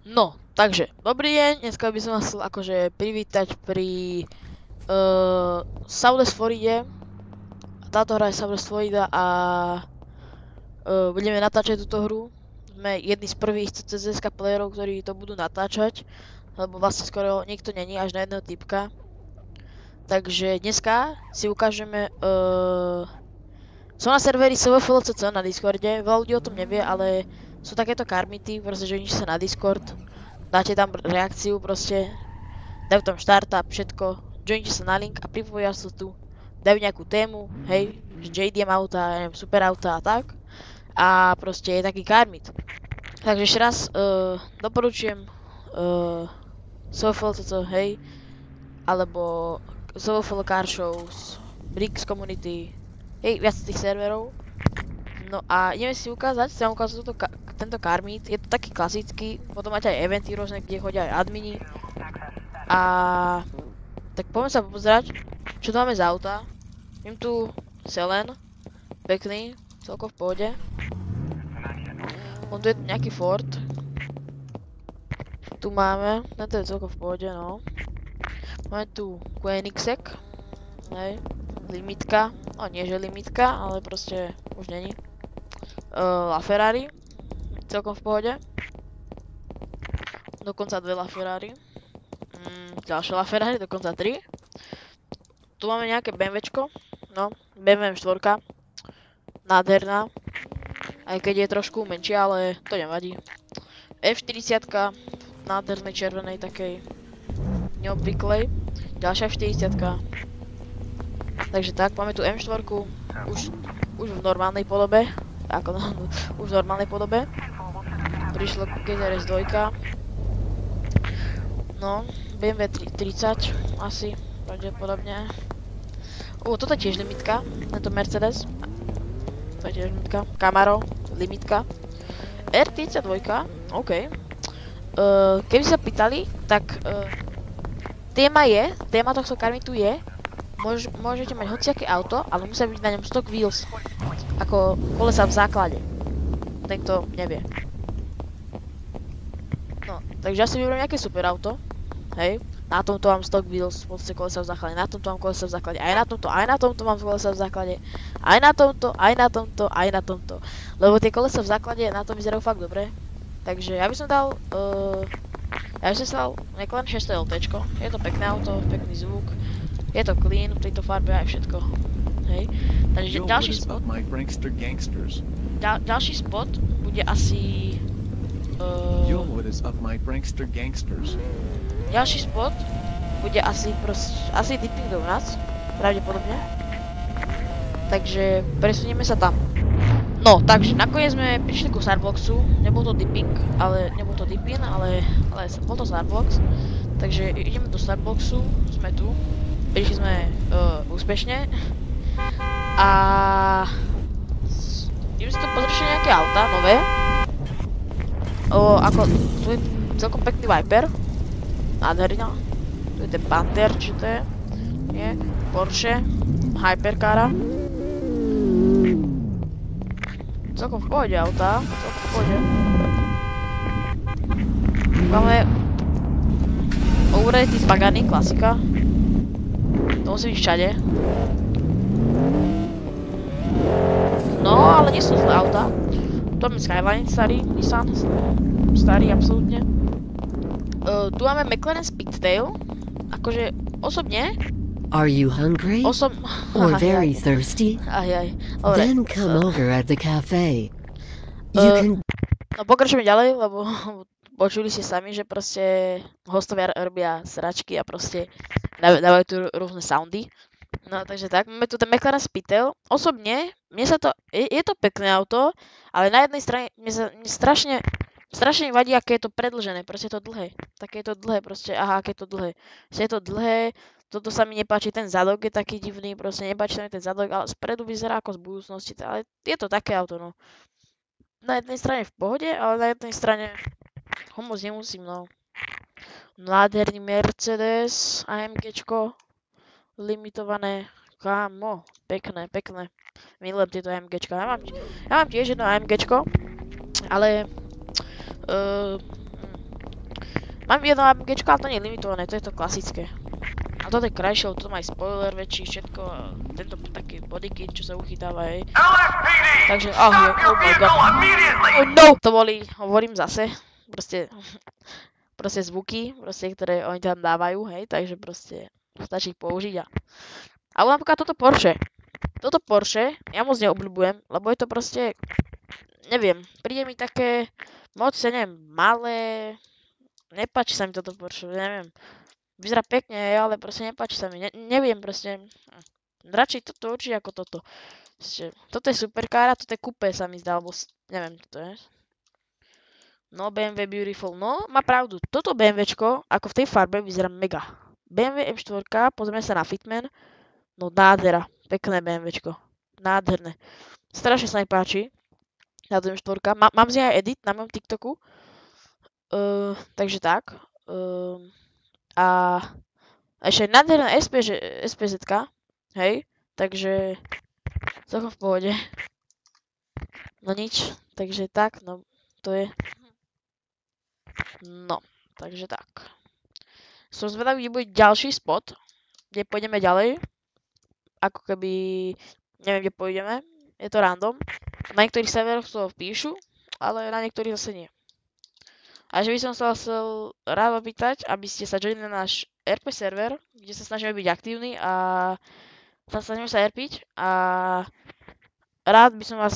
No, takže, dobrý deň, dneska by som vás chcel akože privítať pri Southwest Floride. Táto hra je Southwest Florida a budeme natáčať túto hru. Sme jedni z prvých CCSK playerov, ktorí to budú natáčať, lebo vlastne skoro nikto není, až na jedného typka. Takže dneska si ukážeme, som na serveri SVFLCC na Discorde, veľa ľudí o tom nevie, ale sú takéto karmity, proste, že sa na Discord, dáte tam reakciu, proste, dajú tam startup, všetko, jointe sa na link a pripoja sa tu, dajú nejakú tému, hej, že JDM auta, ja neviem, super auta a tak. A proste je taký karmit. Takže ešte raz doporučujem SVFLCC, hej, alebo SVFL Car Shows, Bricks Community, hej, viac tých serverov. No a ideme si ukázať, chcem ukázať tento karmit, je to taký klasický, potom máte aj eventy rôzne, kde chodia aj admini. A tak poďme sa pozerať, čo tu máme za auta. Viem tu Selen, pekný, celkom v pohode. On tu je nejaký Ford. Tu máme, tento je celkom v pohode, no. Máme tu Koenigsegg, hej, limitka, no nie že limitka, ale proste už není. LaFerrari, celkom v pohode. Dokonca dve LaFerrari. Ďalšie LaFerrari, dokonca 3. Tu máme nejaké BMWčko, no, BMW M4. Nádherná. Aj keď je trošku menšia, ale to nevadí. F40, nádhernej červenej takej neobvyklej. Ďalšia F40. Takže tak, máme tu M4, už v normálnej podobe. Ako už v normálnej podobe. Prišlo GTRS 2. No, BMW 30 asi, pravdepodobne. Toto je tiež limitka, tento Mercedes. To je tiež limitka. Camaro, limitka. R32, OK. Keby sa pýtali, tak téma tohto karmitu je, môžete mať hociaké auto, ale musia byť na ňom stock wheels. Ako kolesa v základe. Ten, kto nevie. No, takže ja si vyberiem nejaké super auto. Hej, na tomto mám stock wheels, v podstate kolesa v základe, na tomto mám kolesa v základe, aj na tomto mám kolesa v základe, aj na tomto. Lebo tie kolesa v základe na tom vyzerajú fakt dobre. Takže ja by som dal, McLaren 600 LTčko, je to pekné auto, pekný zvuk, je to clean, v tejto farbe aj všetko. Hej, takže ďalší spot bude asi... Ďalší spot bude asi Dipping Donuts, pravdepodobne. Takže presunieme sa tam. No, takže nakoniec sme prišli ku Starbucksu, nebol to Dipping, ale bol to Starbucks. Takže ideme do Starbucksu, sme tu, prišli sme úspešne. A ideme si tu pozrieť nejaké auta, nové. Ako, tu je celkom pekný Viper. Nádherná. Tu je ten Panther, či to je? Nie. Porsche. Hypercara. Celkom v pohode auta. Celkom v pohode. Máme overrated Pagani, klasika. To musí byť všade. No, ale nie sú zlé auta. Tu máme Skyline, starý Nissan. Starý, absolútne. Tu máme McLaren Speedtail. Akože osobne... Are you hungry? Or very thirsty? Dobre. Then come over at the cafe. You can... No pokračujeme ďalej, lebo počuli ste sami, že proste hostovia robia sračky a proste dávajú tu rôzne soundy. No takže tak, máme tu ten McLaren Speedtail. Osobne, mne sa to, je to pekné auto, ale na jednej strane mne strašne vadí, aké je to predĺžené, proste je to dlhé. Také je to dlhé, proste, aha, aké je to dlhé. Proste je to dlhé, toto sa mi nepáči, ten zadok je taký divný, proste nepáči sa mi ten zadok, ale spredu vyzerá ako z budúcnosti, ale je to také auto, no. Na jednej strane v pohode, ale na jednej strane ho moc nemusím, no. Nádherný Mercedes, AMGčko, limitované, kámo, pekné. Milujem tieto AMGčka, ja mám tiež jedno AMGčko, ale Mám jedno AMGčko, ale to nie je limitované, to je to klasické. A toto je krajšie, toto má aj spoiler väčší, všetko, tento taký bodykit, čo sa uchytáva, hej. Takže, oh my god. Oh no! To boli, hovorím zase, proste zvuky, ktoré oni tam dávajú, hej, takže proste stačí ich použiť alebo napríklad toto Porsche. Toto Porsche ja moc neobľúbujem, lebo je to proste, neviem, príde mi také moc, ja neviem, malé, nepáči sa mi toto Porsche, neviem. Vyzerá pekne, ale proste nepáči sa mi, neviem proste, radšej toto určite ako toto. Toto je superkára, toto je coupé sa mi zdá, alebo neviem, čo to je. No, BMW Beautiful, no, má pravdu, toto BMWčko, ako v tej farbe, vyzerá mega. BMW M4, pozrieme sa na Fitman, no nádhera, pekné BMWčko, nádherné. Strašne sa mi páči, táto M4, mám z nej aj edit na mojom TikToku, takže tak. A ešte aj nádherná SPZ-ka, hej, takže celkom v pohode. No nič, takže tak, no, to je. No, takže tak. Som zvedavý, kde bude ďalší spot, kde pôjdeme ďalej. Ako keby, neviem, kde pôjdeme, je to random. Na niektorých serveroch to píšu, ale na niektorých zase nie. A že by som sa chcel rád opýtať, aby ste sa joinili na náš RP server, kde sa snažíme byť aktívni a snažíme sa RPiť a rád by som vás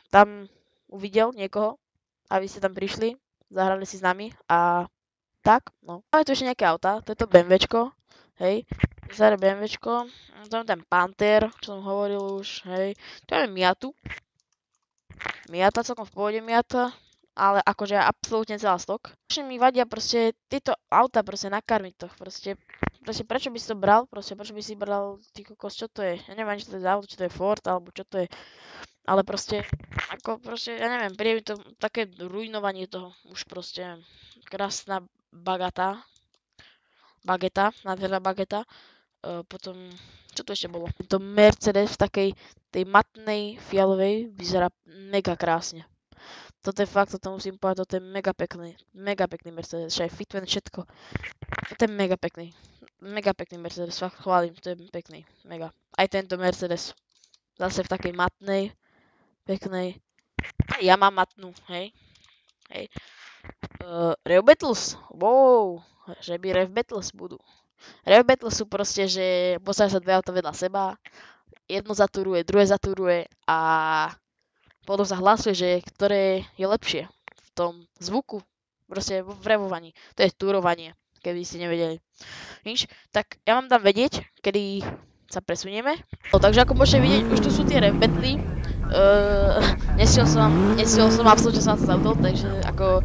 tam uvidel, niekoho, aby ste tam prišli, zahrali si s nami a tak, no. Máme tu ešte nejaké autá, to je to BMWčko, hej, staré BMWčko, to je ten Panther, čo som hovoril už, hej, tu máme Miatu, celkom v pohode Miata, ale akože absolútne celá stok. Ešte mi vadia proste tieto autá proste na karmitoch, proste prečo by si to bral, prečo by si bral, ty kokos, čo to je, ja neviem ani čo to je za auto, či to je Ford, alebo čo to je, ale proste, ja neviem, príde mi to také ruinovanie toho, už proste, krásna bageta, nádherná bageta, potom, čo to ešte bolo? To Mercedes v takej tej matnej fialovej vyzerá mega krásne. Toto je fakt, toto musím povedať, toto je mega pekný Mercedes, že aj Fitman, všetko. Toto je mega pekný Mercedes, fakt chválim, to je pekný, mega. Aj tento Mercedes, zase v takej matnej, peknej, ja mám matnú, hej. Rev Battles, wow, že by Rev Battles budú. Rev Battles sú proste, že postavia sa dve auta vedľa seba, jedno zaturuje, druhé zaturuje a potom sa hlasuje, že ktoré je lepšie v tom zvuku, proste v revovaní. To je turovanie, keby ste nevedeli. Nič, tak ja vám dám vedieť, kedy sa presunieme. No, takže ako môžete vidieť, už tu sú tie Rev Battly. Nestiel som absolútne sa na to zaudol, takže ako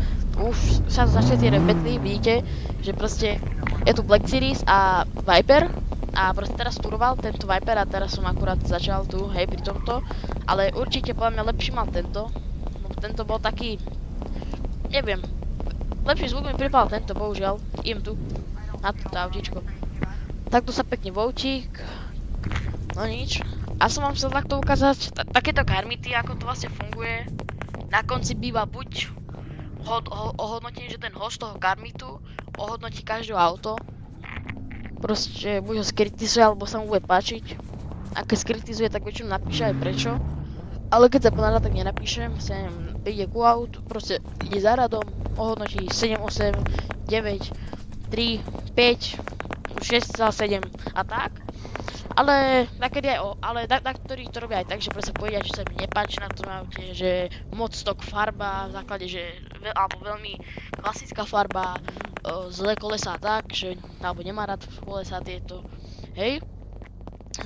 už sa začali tie Rev Battly, vidíte, že proste je tu Black Series a Viper a proste teraz turoval tento Viper a teraz som akurát začal tu, hej, pri tomto, ale určite podľa mňa lepší mal tento, no tento bol taký, neviem, lepší zvuk mi pripal tento, bohužiaľ, idem tu, na toto autíčko. Takto sa pekne voutík, no nič. A som vám chcel takto ukázať takéto karmity, ako to vlastne funguje. Na konci býva buď ohodnotenie, že ten host toho karmitu ohodnotí každé auto. Proste buď ho skritizuje, alebo sa mu bude páčiť. Ak skritizuje, tak väčšinou napíše aj prečo. Ale keď sa ponáda, tak nenapíšem. Príde ku autu, proste ide za radom, ohodnotí 7, 8, 9, 3, 5, 6, 7 a tak. Ale nakedy aj ktorí to robia aj tak, že proste povedia, že sa mi nepáči na tom aute, že moc stok farba, v základe, že alebo veľmi klasická farba, zlé kolesá tak, že alebo nemá rád kolesá tieto, hej.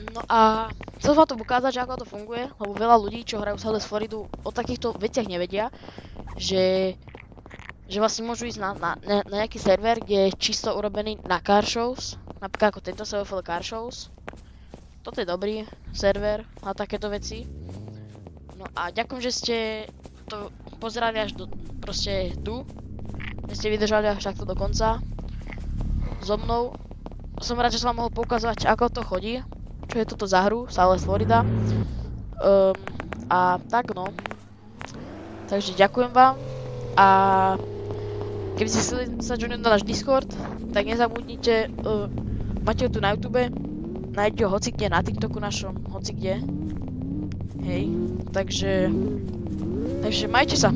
No a chcel som vám to ukázať, že ako to funguje, lebo veľa ľudí, čo hrajú Hell Let Floridu, o takýchto veciach nevedia, že vlastne môžu ísť na nejaký server, kde je čisto urobený na car shows, napríklad ako tento CFL Car Shows. Toto je dobrý server na takéto veci. No a ďakujem, že ste to pozerali až do, proste tu. Že ste vydržali až takto do konca. So mnou. Som rád, že som vám mohol poukazovať, ako to chodí. Čo je toto za hru, Hell Let Florida. A tak no. Takže ďakujem vám. A Keby ste chceli sa joinúť na náš Discord, tak nezabudnite, máte ho tu na YouTube, nájdete ho hocikde, na TikToku našom, hocikde. Hej, takže majte sa.